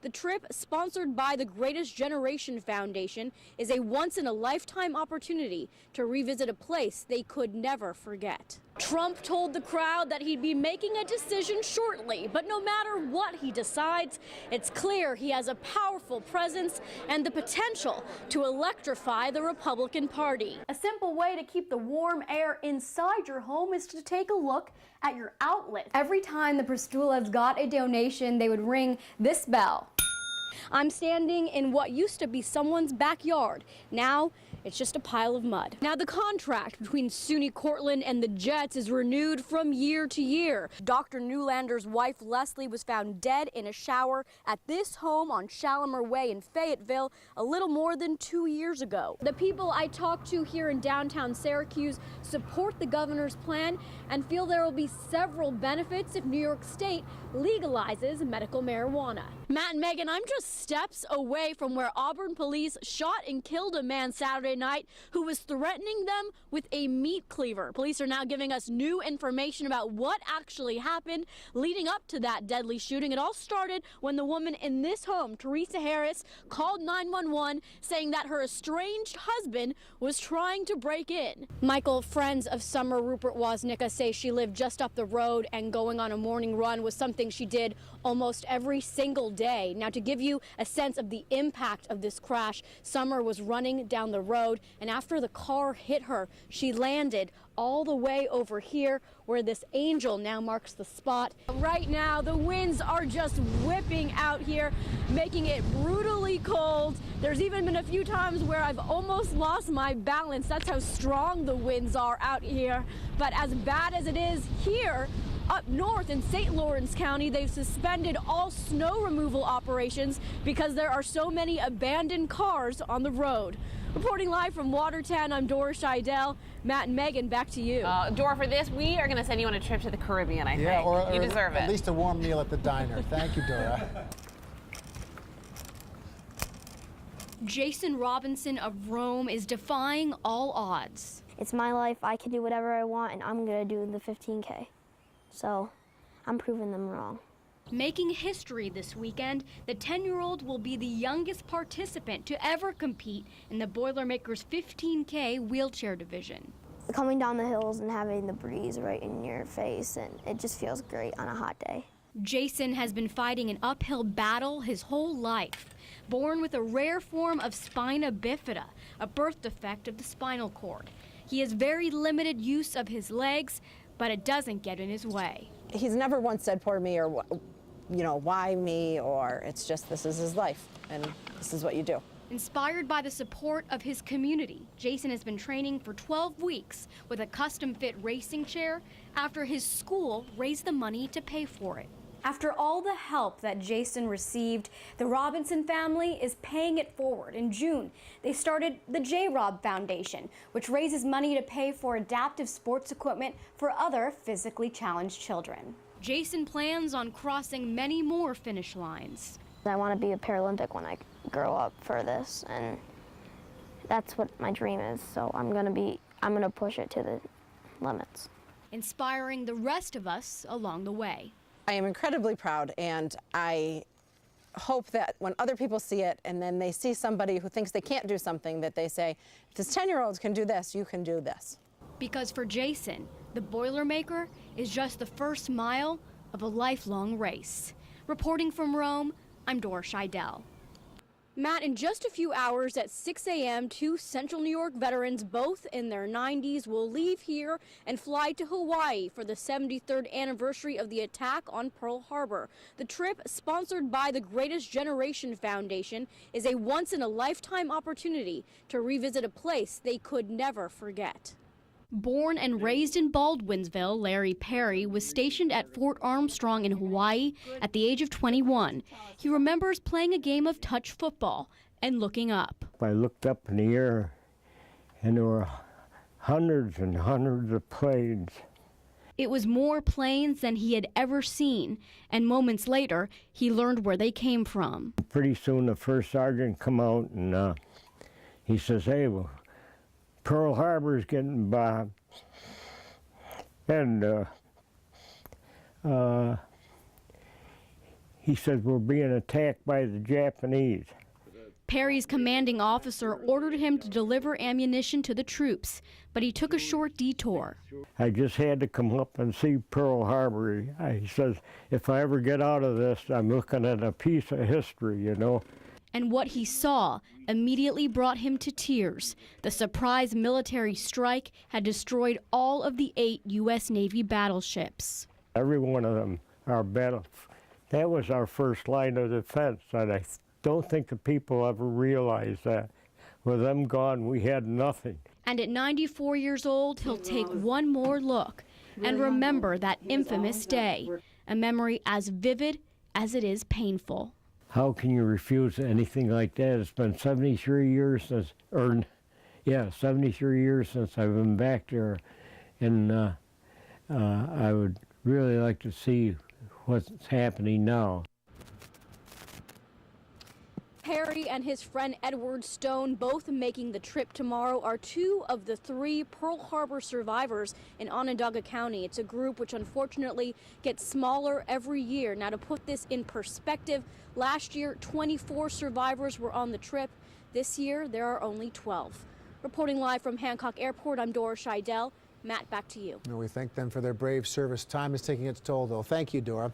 The trip, sponsored by the Greatest Generation Foundation, is a once-in-a-lifetime opportunity to revisit a place they could never forget. Trump told the crowd that he'd be making a decision shortly, but no matter what he decides, it's clear he has a powerful presence and the potential to electrify the Republican Party. A simple way to keep the warm air inside your home is to take a look at your outlet. Every time the Pristulas got a donation, they would ring this bell. I'm standing in what used to be someone's backyard. Now, it's just a pile of mud. Now, the contract between SUNY Cortland and the Jets is renewed from year to year. Dr. Newlander's wife, Leslie, was found dead in a shower at this home on Shalimar Way in Fayetteville a little more than 2 years ago. The people I talked to here in downtown Syracuse support the governor's plan and feel there will be several benefits if New York State legalizes medical marijuana. Matt and Megan, I'm just steps away from where Auburn police shot and killed a man Saturday night who was threatening them with a meat cleaver. Police are now giving us new information about what actually happened leading up to that deadly shooting. It all started when the woman in this home, Teresa Harris, called 911 saying that her estranged husband was trying to break in. Michael, friends of Summer Rupert Woznicka say she lived just up the road and going on a morning run was something she did almost every single day. Now, to give you a sense of the impact of this crash, Summer was running down the road, and after the car hit her, she landed all the way over here where this angel now marks the spot. Right now, the winds are just whipping out here, making it brutally cold. There's even been a few times where I've almost lost my balance. That's how strong the winds are out here. But as bad as it is here, up north in St. Lawrence County, they've suspended all snow removal operations because there are so many abandoned cars on the road. Reporting live from Watertown, I'm Dora Scheidel. Matt and Megan, back to you. Dora, for this, we are going to send you on a trip to the Caribbean, I think. Or you deserve it. At least a warm meal at the diner. Thank you, Dora. Jason Robinson of Rome is defying all odds. It's my life. I can do whatever I want, and I'm going to do the 15K. So I'm proving them wrong. Making history this weekend, the 10-year-old will be the youngest participant to ever compete in the Boilermakers 15K wheelchair division. Coming down the hills and having the breeze right in your face, and it just feels great on a hot day. Jason has been fighting an uphill battle his whole life. Born with a rare form of spina bifida, a birth defect of the spinal cord. He has very limited use of his legs, but it doesn't get in his way. He's never once said poor me or, you know, why me, or it's just this is his life and this is what you do. Inspired by the support of his community, Jason has been training for 12 weeks with a custom-fit racing chair after his school raised the money to pay for it. After all the help that Jason received, the Robinson family is paying it forward. In June, they started the J-Rob Foundation, which raises money to pay for adaptive sports equipment for other physically challenged children. Jason plans on crossing many more finish lines. I want to be a Paralympic when I grow up for this, and that's what my dream is. So I'm going to push it to the limits. Inspiring the rest of us along the way. I am incredibly proud, and I hope that when other people see it and then they see somebody who thinks they can't do something, that they say, if this 10-year-old can do this, you can do this. Because for Jason, the Boilermaker is just the first mile of a lifelong race. Reporting from Rome, I'm Dora Scheidel. Matt, in just a few hours at 6 a.m., 2 Central New York veterans, both in their 90s, will leave here and fly to Hawaii for the 73rd anniversary of the attack on Pearl Harbor. The trip, sponsored by the Greatest Generation Foundation, is a once-in-a-lifetime opportunity to revisit a place they could never forget. Born and raised in Baldwinsville, Larry Perry was stationed at Fort Armstrong in Hawaii at the age of 21. He remembers playing a game of touch football and looking up. I looked up in the air, and there were hundreds and hundreds of planes. It was more planes than he had ever seen, and moments later, he learned where they came from. Pretty soon, the first sergeant come out, and he says, hey, well, Pearl Harbor's getting bombed, and he says, we're being attacked by the Japanese. Perry's commanding officer ordered him to deliver ammunition to the troops, but he took a short detour. I just had to come up and see Pearl Harbor. He says, if I ever get out of this, I'm looking at a piece of history, you know. And what he saw immediately brought him to tears. The surprise military strike had destroyed all of the 8 U.S. Navy battleships. Every one of them, that was our first line of defense, and I don't think the people ever realized that. With them gone, we had nothing. And at 94 years old, he'll take one more look and remember that infamous day, a memory as vivid as it is painful. How can you refuse anything like that? It's been 73 years since, 73 years since I've been back there, and I would really like to see what's happening now. Perry and his friend Edward Stone, both making the trip tomorrow, are 2 of the 3 Pearl Harbor survivors in Onondaga County. It's a group which unfortunately gets smaller every year. Now, to put this in perspective, last year 24 survivors were on the trip. This year there are only 12. Reporting live from Hancock Airport, I'm Dora Scheidel. Matt, back to you. We thank them for their brave service. Time is taking its toll, though. Thank you, Dora.